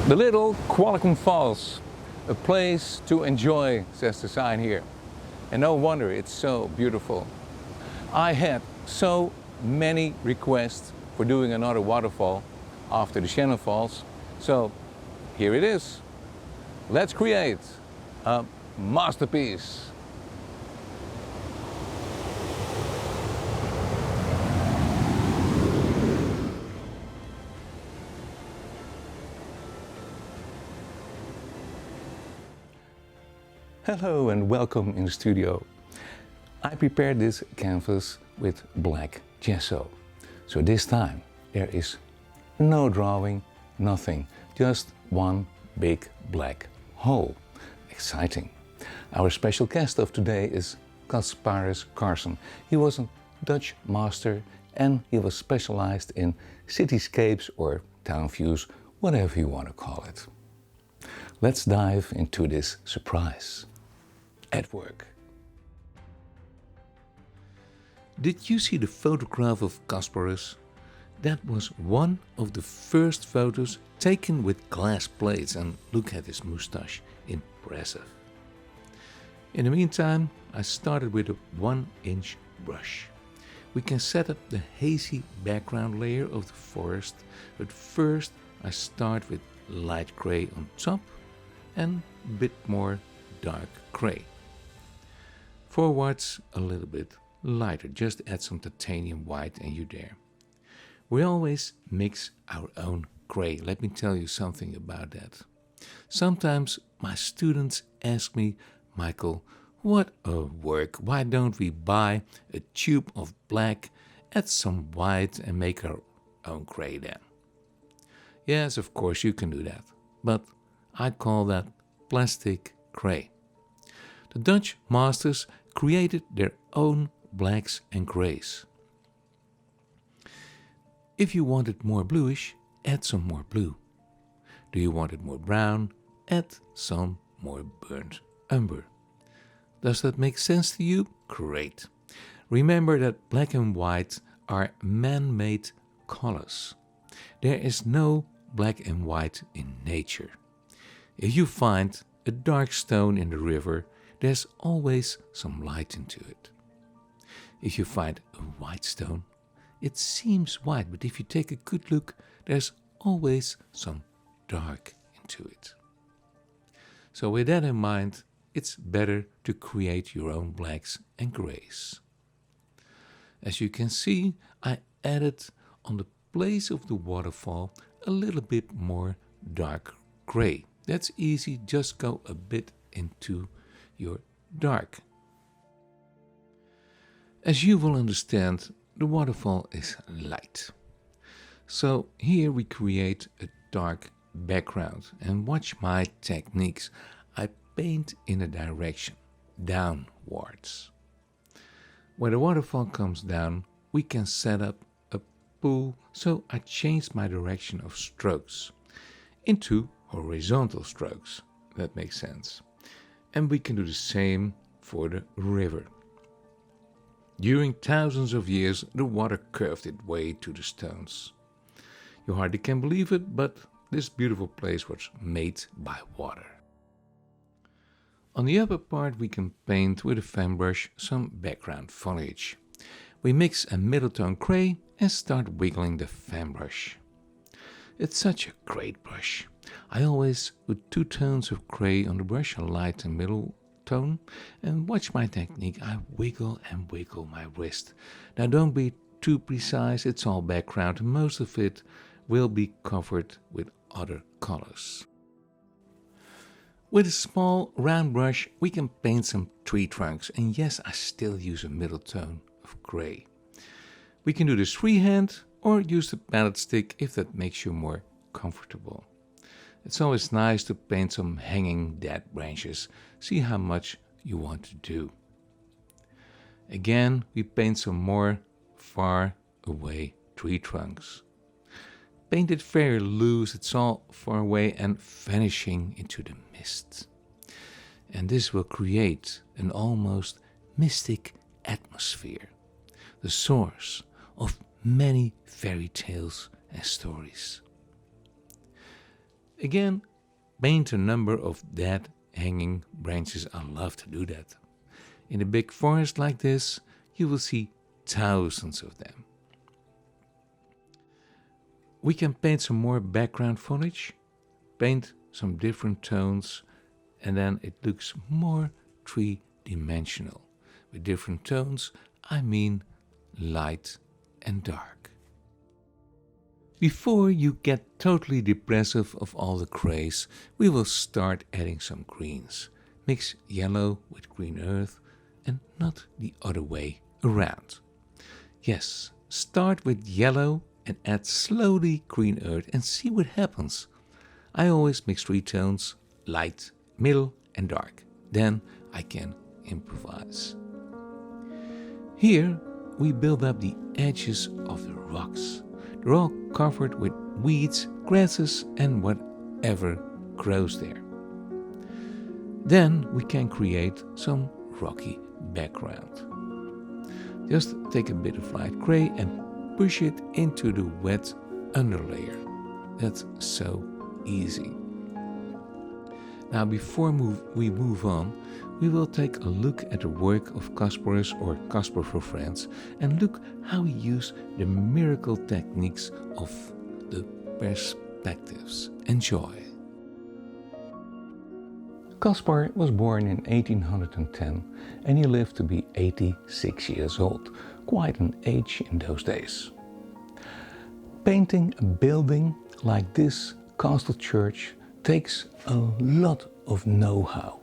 The little Qualicum Falls, a place to enjoy, says the sign here. And no wonder it's so beautiful. I had so many requests for doing another waterfall after the Shannon Falls. So here it is. Let's create a masterpiece. Hello and welcome in the studio. I prepared this canvas with black gesso. So this time there is no drawing, nothing, just one big black hole. Exciting. Our special guest of today is Casparus Carson. He was a Dutch master and he was specialized in cityscapes or town views, whatever you want to call it. Let's dive into this surprise. At work. Did you see the photograph of Casparus? That was one of the first photos taken with glass plates, and look at his moustache, impressive. In the meantime, I started with a 1-inch brush. We can set up the hazy background layer of the forest, but first I start with light gray on top and a bit more dark gray. Forwards a little bit lighter, just add some titanium white and you're there. We always mix our own gray. Let me tell you something about that. Sometimes my students ask me, Michael, what a work, why don't we buy a tube of black, add some white and make our own gray then? Yes, of course you can do that, but I call that plastic gray. The Dutch masters created their own blacks and grays. If you want it more bluish, add some more blue. Do you want it more brown? Add some more burnt umber. Does that make sense to you? Great. Remember that black and white are man-made colors. There is no black and white in nature. If you find a dark stone in the river, there's always some light into it. If you find a white stone, it seems white, but if you take a good look, there's always some dark into it. So with that in mind, it's better to create your own blacks and grays. As you can see, I added on the place of the waterfall a little bit more dark gray. That's easy, just go a bit into your dark. As you will understand, the waterfall is light. So here we create a dark background and watch my techniques. I paint in a direction, downwards. When the waterfall comes down, we can set up a pool, so I changed my direction of strokes into horizontal strokes. That makes sense. And we can do the same for the river. During thousands of years, the water curved its way to the stones. You hardly can believe it, but this beautiful place was made by water. On the upper part, we can paint with a fan brush some background foliage. We mix a middle tone gray and start wiggling the fan brush. It's such a great brush. I always put 2 tones of gray on the brush, a light and middle tone, and watch my technique. I wiggle and wiggle my wrist. Now don't be too precise, it's all background and most of it will be covered with other colors. With a small round brush we can paint some tree trunks, and yes, I still use a middle tone of gray. We can do this freehand or use the palette stick if that makes you more comfortable. It's always nice to paint some hanging dead branches. See how much you want to do. Again, we paint some more far away tree trunks. Paint it very loose, it's all far away and vanishing into the mist. And this will create an almost mystic atmosphere, the source of many fairy tales and stories. Again, paint a number of dead hanging branches. I love to do that. In a big forest like this, you will see thousands of them. We can paint some more background foliage, paint some different tones, and then it looks more three-dimensional. With different tones, I mean light and dark. Before you get totally depressive of all the grays, we will start adding some greens. Mix yellow with green earth and not the other way around. Yes, start with yellow and add slowly green earth and see what happens. I always mix three tones, light, middle and dark. Then I can improvise. Here we build up the edges of the rocks. They're all covered with weeds, grasses and whatever grows there. Then we can create some rocky background. Just take a bit of light gray and push it into the wet underlayer. That's so easy. Now before we move on, we will take a look at the work of Kasparus or Caspar for Friends and look how he used the miracle techniques of the perspectives. Enjoy. Caspar was born in 1810 and he lived to be 86 years old, quite an age in those days. Painting a building like this castle church takes a lot of know-how.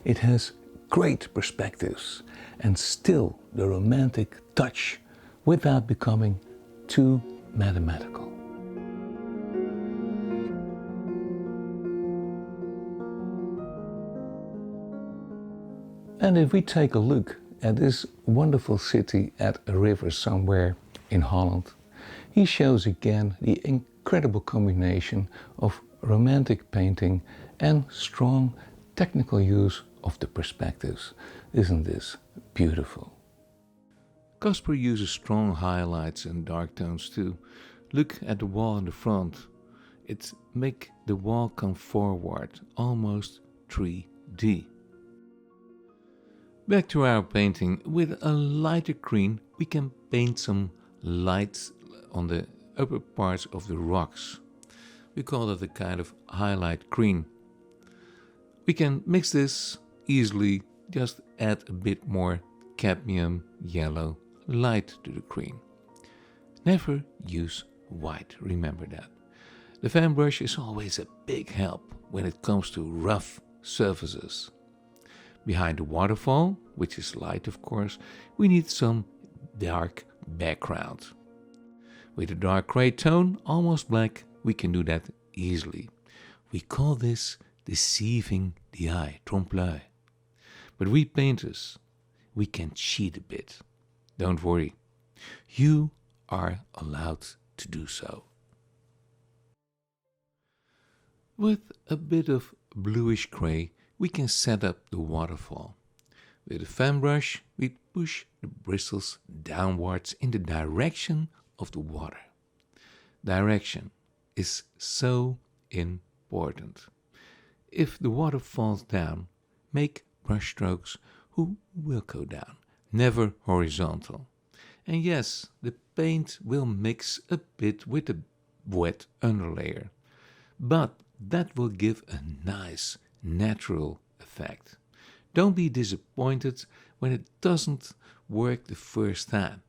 It has great perspectives and still the romantic touch without becoming too mathematical. And if we take a look at this wonderful city at a river somewhere in Holland, he shows again the incredible combination of romantic painting and strong technical use of the perspectives. Isn't this beautiful? Caspar uses strong highlights and dark tones too. Look at the wall in the front. It makes the wall come forward, almost 3D. Back to our painting. With a lighter green, we can paint some lights on the upper parts of the rocks. We call that a kind of highlight green. We can mix this easily, just add a bit more cadmium yellow light to the green. Never use white, remember that. The fan brush is always a big help when it comes to rough surfaces. Behind the waterfall, which is light of course, we need some dark background. With a dark gray tone, almost black, we can do that easily. We call this deceiving the eye, trompe-l'œil. But we painters, we can cheat a bit. Don't worry, you are allowed to do so. With a bit of bluish gray, we can set up the waterfall. With a fan brush, we push the bristles downwards in the direction of the water. Direction is so important. If the water falls down, make brush strokes who will go down, never horizontal. And yes, the paint will mix a bit with the wet underlayer, but that will give a nice natural effect. Don't be disappointed when it doesn't work the first time.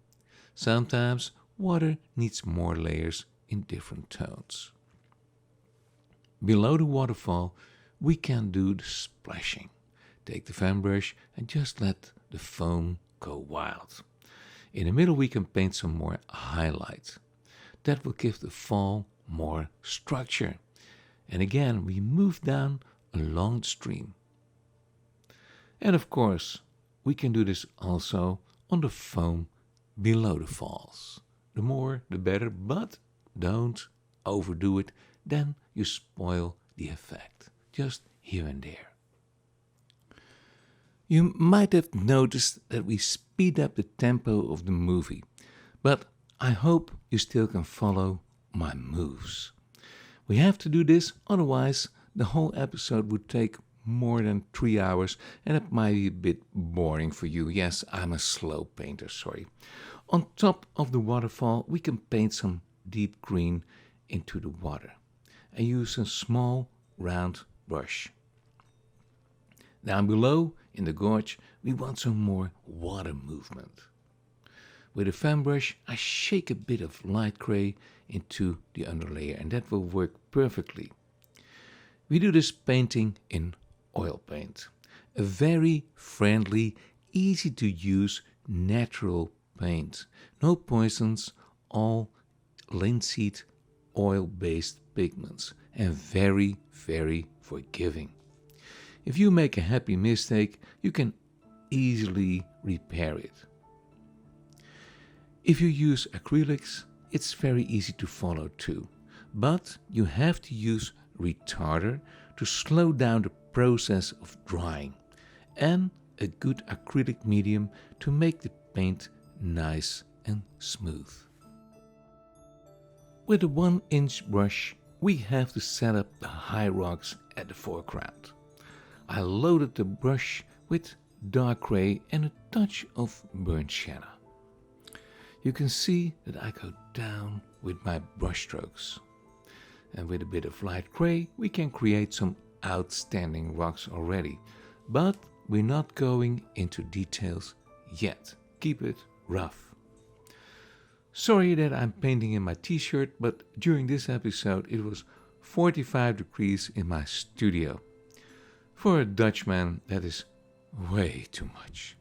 Sometimes water needs more layers in different tones. Below the waterfall, we can do the splashing. Take the fan brush and just let the foam go wild. In the middle we can paint some more highlight. That will give the fall more structure. And again we move down along the stream. And of course we can do this also on the foam below the falls. The more the better, but don't overdo it, then you spoil the effect. Just here and there. You might have noticed that we speed up the tempo of the movie, but I hope you still can follow my moves. We have to do this, otherwise the whole episode would take more than 3 hours and it might be a bit boring for you. Yes, I'm a slow painter, sorry. On top of the waterfall, we can paint some deep green into the water. I use a small round brush. Down below, in the gorge, we want some more water movement. With a fan brush, I shake a bit of light gray into the underlayer, and that will work perfectly. We do this painting in oil paint. A very friendly, easy to use, natural paint. No poisons, all linseed oil-based pigments, and very, very forgiving. If you make a happy mistake, you can easily repair it. If you use acrylics, it's very easy to follow too, but you have to use retarder to slow down the process of drying, and a good acrylic medium to make the paint nice and smooth. With a 1-inch brush, we have to set up the high rocks at the foreground. I loaded the brush with dark gray and a touch of burnt sienna. You can see that I go down with my brush strokes. And with a bit of light gray, we can create some outstanding rocks already. But we're not going into details yet. Keep it rough. Sorry that I'm painting in my t-shirt, but during this episode it was 45 degrees in my studio. For a Dutchman, that is way too much.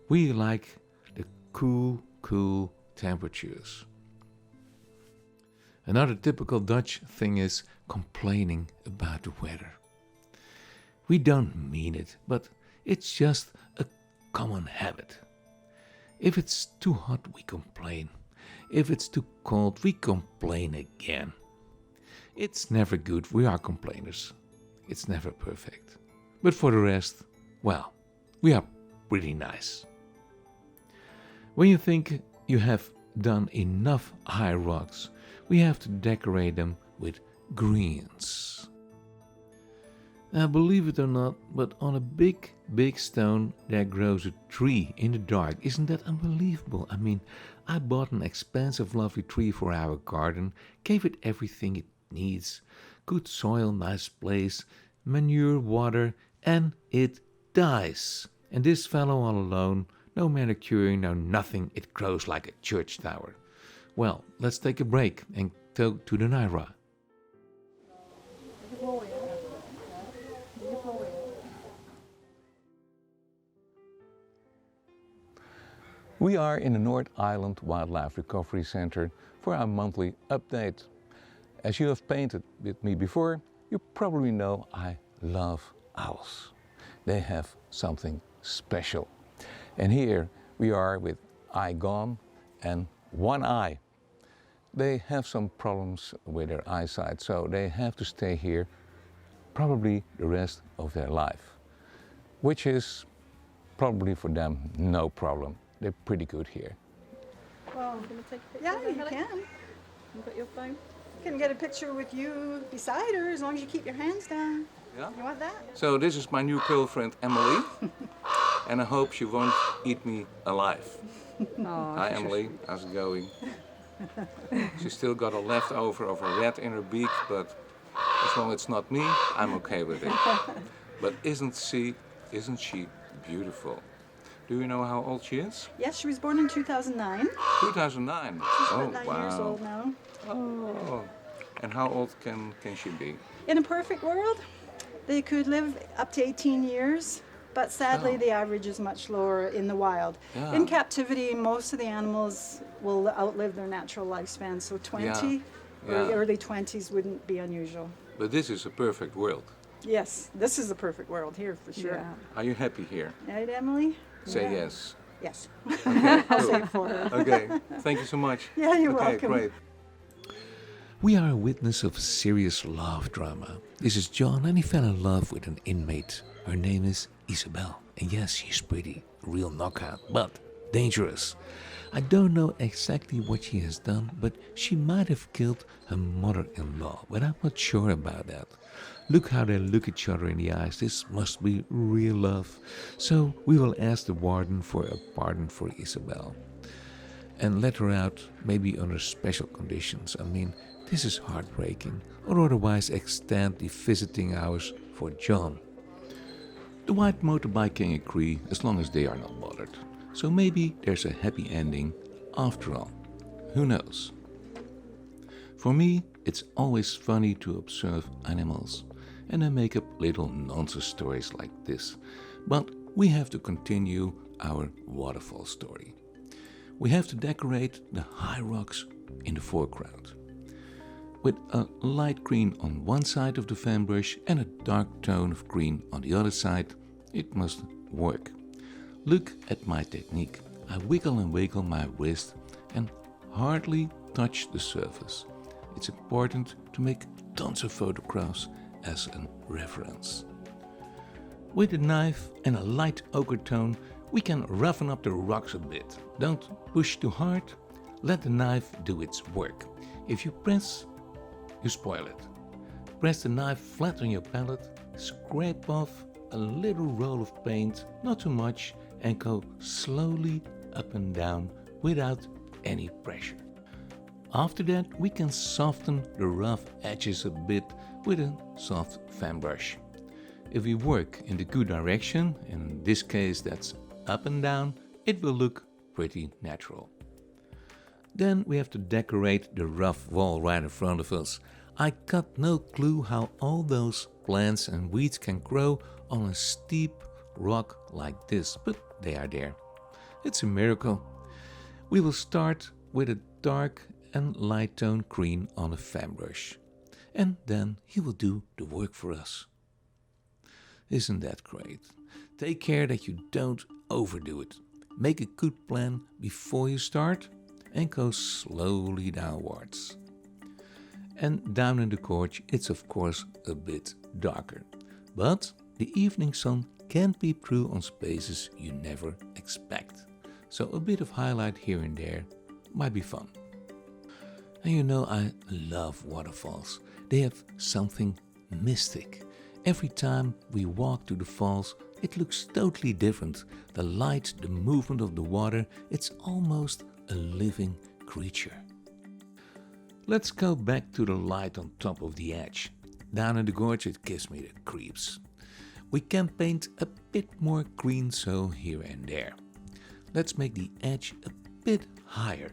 We like the cool temperatures. Another typical Dutch thing is complaining about the weather. We don't mean it, but it's just a common habit. If it's too hot, we complain. If it's too cold, we complain again. It's never good, we are complainers. It's never perfect. But for the rest, well, we are pretty nice. When you think you have done enough high rocks, we have to decorate them with greens. Now, believe it or not, but on a big stone there grows a tree in the dark. Isn't that unbelievable? I mean, I bought an expensive lovely tree for our garden, gave it everything it needs. Good soil, nice place, manure, water, and it dies. And this fellow all alone, no manicuring, no nothing, it grows like a church tower. Well, let's take a break and go to the Naira. We are in the North Island Wildlife Recovery Center for our monthly update. As you have painted with me before, you probably know I love owls. They have something special. And here we are with eye gone and one eye. They have some problems with their eyesight, so they have to stay here probably the rest of their life, which is probably for them no problem. They're pretty good here. Well, yeah, you can. You got your phone? Can get a picture with you beside her as long as you keep your hands down. Yeah? You want that? So this is my new girlfriend Emily, and I hope she won't eat me alive. Oh, Hi Emily, how's it going? She's still got a leftover of a rat in her beak, but as long as it's not me, I'm okay with it. But isn't she beautiful? Do you know how old she is? Yes, she was born in 2009. 2009. She's Oh, about 9 years wow. old now. Oh, and how old can she be? In a perfect world, they could live up to 18 years, but sadly Oh. the average is much lower in the wild. Yeah. In captivity, most of the animals will outlive their natural lifespan, so 20 or Yeah. early 20s wouldn't be unusual. But this is a perfect world. Yes, this is a perfect world here for sure. Yeah. Are you happy here? Right, Emily? Say Yeah. yes. Yes. Okay, I'll cool. say it for her. Okay, thank you so much. Yeah, you're okay, welcome. Great. We are a witness of serious love drama. This is John, and he fell in love with an inmate. Her name is Isabel. And yes, she's pretty, real knockout, but dangerous. I don't know exactly what she has done, but she might have killed her mother-in-law, but I'm not sure about that. Look how they look each other in the eyes. This must be real love. So we will ask the warden for a pardon for Isabel and let her out, maybe under special conditions. I mean, this is heartbreaking, or otherwise extend the visiting hours for John. The white motorbike can agree as long as they are not bothered. So maybe there's a happy ending after all. Who knows? For me, it's always funny to observe animals, and I make up little nonsense stories like this. But we have to continue our waterfall story. We have to decorate the high rocks in the foreground. With a light green on one side of the fan brush and a dark tone of green on the other side, it must work. Look at my technique. I wiggle and wiggle my wrist and hardly touch the surface. It's important to make tons of photographs as a reference. With a knife and a light ochre tone, we can roughen up the rocks a bit. Don't push too hard. Let the knife do its work. If you press, you spoil it. Press the knife flat on your palette, scrape off a little roll of paint, not too much, and go slowly up and down without any pressure. After that, we can soften the rough edges a bit with a soft fan brush. If we work in the good direction, in this case that's up and down, it will look pretty natural. Then we have to decorate the rough wall right in front of us. I got no clue how all those plants and weeds can grow on a steep rock like this, but they are there. It's a miracle. We will start with a dark and light tone green on a fan brush, and then he will do the work for us. Isn't that great? Take care that you don't overdo it. Make a good plan before you start and go slowly downwards. And down in the gorge it's of course a bit darker, but the evening sun can peep through on spaces you never expect. So a bit of highlight here and there might be fun. And you know, I love waterfalls. They have something mystic. Every time we walk to the falls, it looks totally different. The light, the movement of the water, it's almost a living creature. Let's go back to the light on top of the edge. Down in the gorge it gives me the creeps. We can paint a bit more green so here and there. Let's make the edge a bit higher.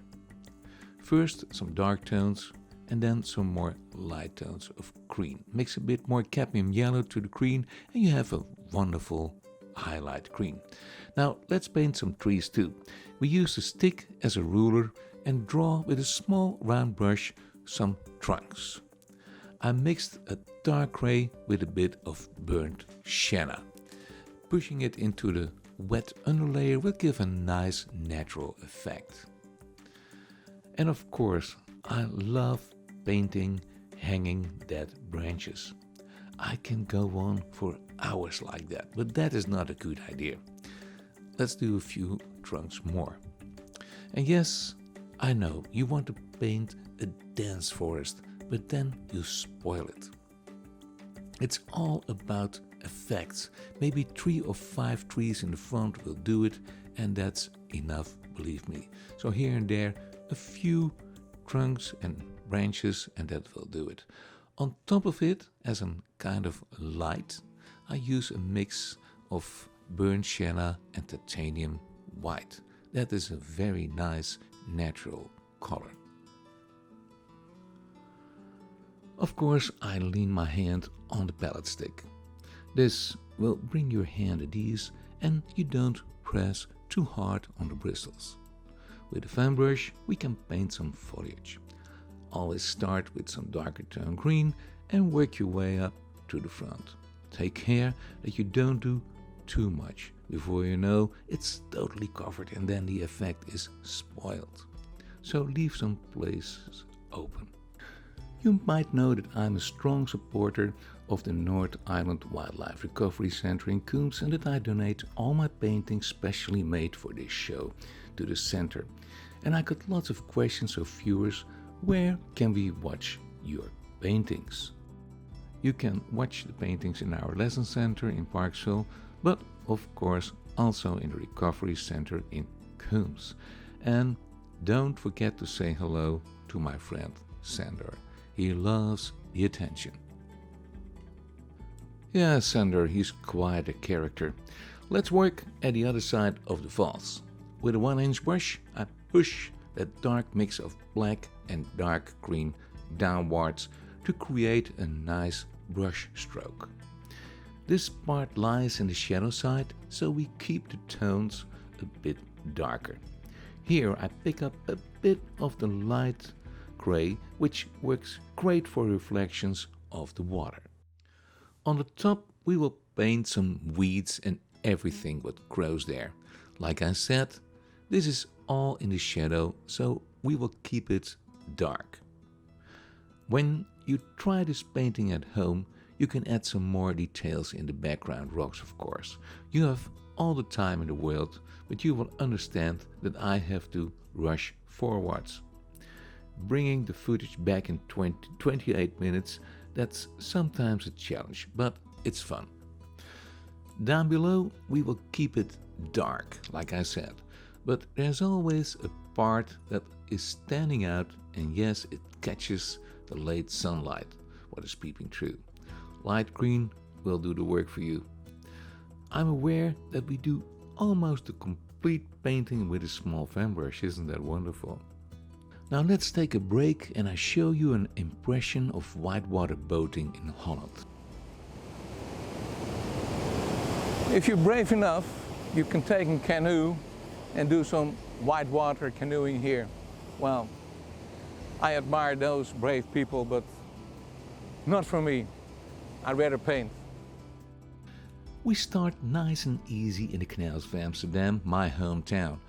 First some dark tones and then some more light tones of green. Mix a bit more cadmium yellow to the green and you have a wonderful highlight green. Now let's paint some trees too. We use a stick as a ruler and draw with a small round brush some trunks. I mixed a dark gray with a bit of burnt sienna. Pushing it into the wet underlayer will give a nice natural effect. And of course, I love painting hanging dead branches. I can go on for hours like that, but that is not a good idea. Let's do a few trunks more. And yes, I know you want to paint a dense forest, but then you spoil it. It's all about effects. Maybe 3 or 5 trees in the front will do it, and that's enough, believe me. So here and there, a few trunks and branches, and that will do it. On top of it, as a kind of light, I use a mix of burnt sienna and titanium white. That is a very nice natural color. Of course, I lean my hand on the palette stick. This will bring your hand at ease and you don't press too hard on the bristles. With a fan brush, we can paint some foliage. Always start with some darker tone green and work your way up to the front. Take care that you don't do too much. Before you know, it's totally covered and then the effect is spoiled. So leave some places open. You might know that I'm a strong supporter of the North Island Wildlife Recovery Center in Coombs and that I donate all my paintings specially made for this show to the center. And I got lots of questions of viewers, where can we watch your paintings? You can watch the paintings in our lesson center in Parksville, but of course also in the recovery center in Coombs. And don't forget to say hello to my friend Sander. He loves the attention. Yeah, Sander, he's quite a character. Let's work at the other side of the falls. With a 1-inch brush, I push that dark mix of black and dark green downwards to create a nice brush stroke. This part lies in the shadow side, so we keep the tones a bit darker. Here I pick up a bit of the light gray, which works great for reflections of the water. On the top we will paint some weeds and everything what grows there. Like I said, this is all in the shadow, so we will keep it dark. When you try this painting at home, you can add some more details in the background rocks, of course. You have all the time in the world, but you will understand that I have to rush forwards. Bringing the footage back in 28 minutes, that's sometimes a challenge, but it's fun. Down below we will keep it dark, like I said, but there's always a part that is standing out, and yes, it catches the late sunlight, what is peeping through. Light green will do the work for you. I'm aware that we do almost a complete painting with a small fan brush, isn't that wonderful? Now let's take a break and I show you an impression of whitewater boating in Holland. If you're brave enough, you can take a canoe and do some whitewater canoeing here. Well, I admire those brave people, but not for me. I'd rather paint. We start nice and easy in the canals of Amsterdam, my hometown.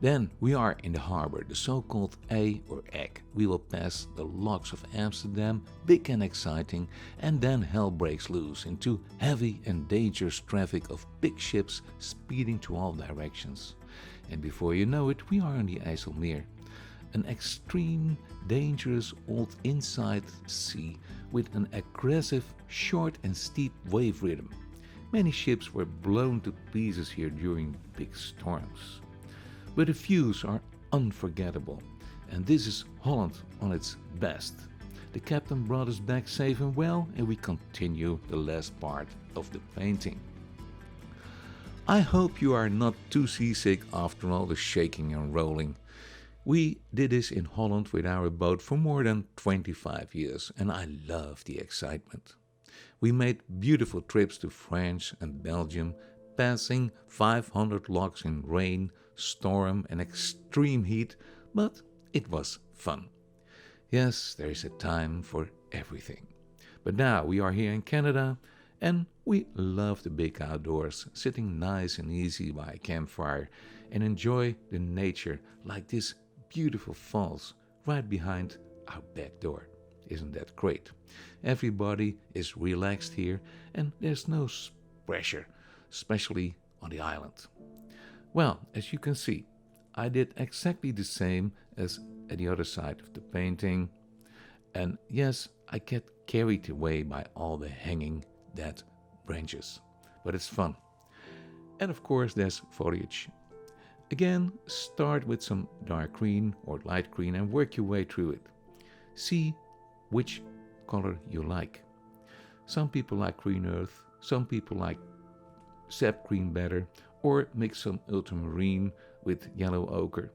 Then we are in the harbor, the so-called A or Egg. We will pass the locks of Amsterdam, big and exciting, and then hell breaks loose into heavy and dangerous traffic of big ships speeding to all directions. And before you know it, we are on the IJsselmeer, an extreme, dangerous old inside sea with an aggressive, short and steep wave rhythm. Many ships were blown to pieces here during big storms. But the views are unforgettable, and this is Holland on its best. The captain brought us back safe and well, and we continue the last part of the painting. I hope you are not too seasick after all the shaking and rolling. We did this in Holland with our boat for more than 25 years, and I love the excitement. We made beautiful trips to France and Belgium, passing 500 locks in rain, storm and extreme heat, but it was fun. Yes, there is a time for everything. But now we are here in Canada and we love the big outdoors, sitting nice and easy by a campfire and enjoy the nature like this beautiful falls right behind our back door. Isn't that great? Everybody is relaxed here and there's no pressure, especially on the island. Well, as you can see, I did exactly the same as at the other side of the painting. And yes, I get carried away by all the hanging dead branches, but it's fun. And of course there's foliage. Again, start with some dark green or light green and work your way through it. See which color you like. Some people like green earth, some people like sap green better, or mix some ultramarine with yellow ochre.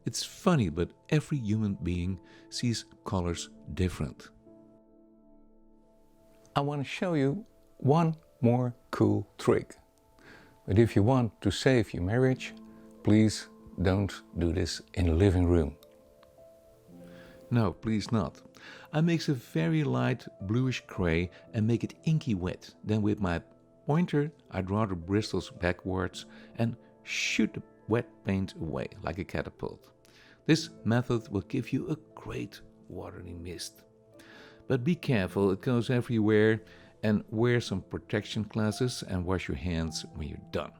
It's funny, but every human being sees colors different. I want to show you one more cool trick. But if you want to save your marriage, please don't do this in the living room. No, please not. I mix a very light bluish gray and make it inky wet. Then with my pointer, I draw the bristles backwards and shoot the wet paint away like a catapult. This method will give you a great watery mist. But be careful, it goes everywhere, and wear some protection glasses and wash your hands when you're done.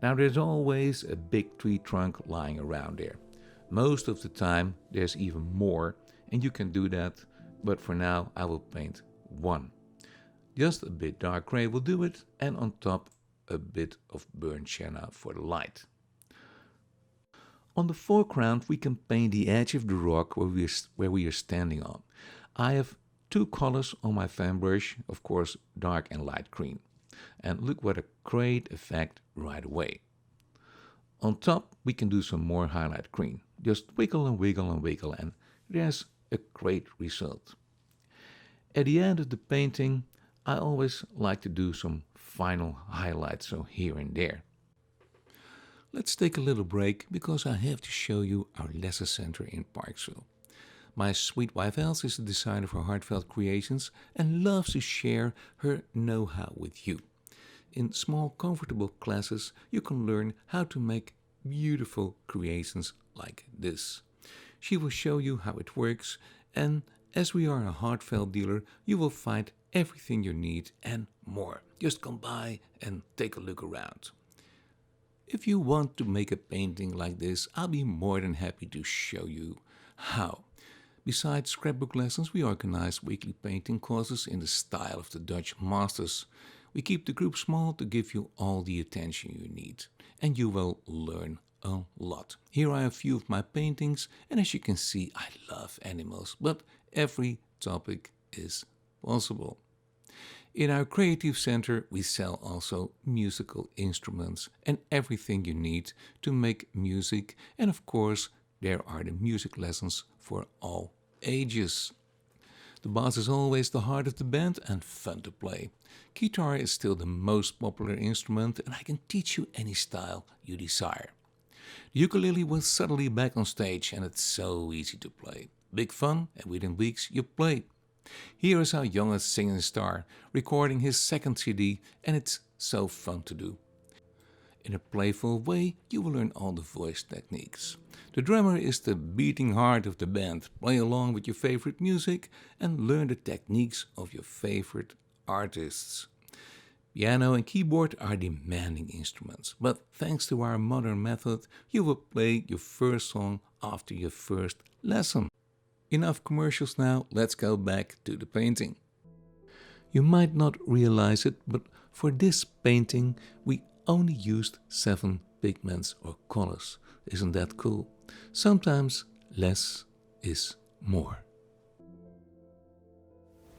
Now there's always a big tree trunk lying around there. Most of the time there's even more, and you can do that, but for now I will paint one. Just a bit dark gray will do it, and on top a bit of burnt sienna for the light. On the foreground we can paint the edge of the rock where we are standing on. I have two colors on my fan brush, of course dark and light green. And look what a great effect right away. On top we can do some more highlight green. Just wiggle and wiggle and wiggle, and there's a great result. At the end of the painting I always like to do some final highlights, so here and there. Let's take a little break because I have to show you our lesson center in Parksville. My sweet wife Els is the designer for Heartfelt Creations and loves to share her know-how with you. In small, comfortable classes, you can learn how to make beautiful creations like this. She will show you how it works, and as we are a Heartfelt dealer, you will find everything you need and more. Just come by and take a look around. If you want to make a painting like this, I'll be more than happy to show you how. Besides scrapbook lessons, we organize weekly painting courses in the style of the Dutch masters. We keep the group small to give you all the attention you need, and you will learn a lot. Here are a few of my paintings, and as you can see, I love animals, but every topic is possible. In our creative center, we sell also musical instruments and everything you need to make music, and of course, there are the music lessons for all ages. The bass is always the heart of the band and fun to play. Guitar is still the most popular instrument, and I can teach you any style you desire. The ukulele was suddenly back on stage, and it's so easy to play. Big fun, and within weeks you play. Here is our youngest singing star recording his second CD, and it's so fun to do. In a playful way, you will learn all the voice techniques. The drummer is the beating heart of the band. Play along with your favorite music and learn the techniques of your favorite artists. Piano and keyboard are demanding instruments, but thanks to our modern method, you will play your first song after your first lesson. Enough commercials now, let's go back to the painting. You might not realize it, but for this painting we only used 7 pigments or colors. Isn't that cool? Sometimes less is more.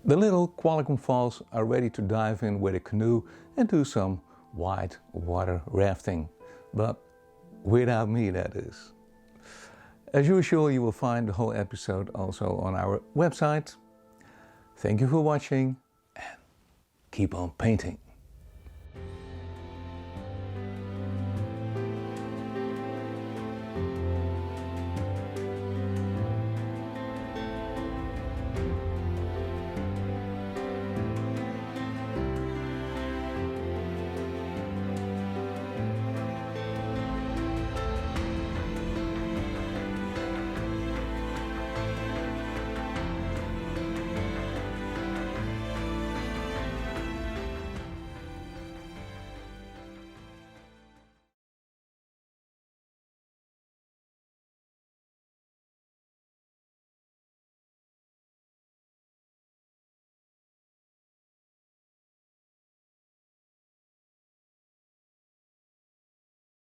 The little Qualicum Falls are ready to dive in with a canoe and do some white water rafting. But without me, that is. As usual, you will find the whole episode also on our website. Thank you for watching and keep on painting.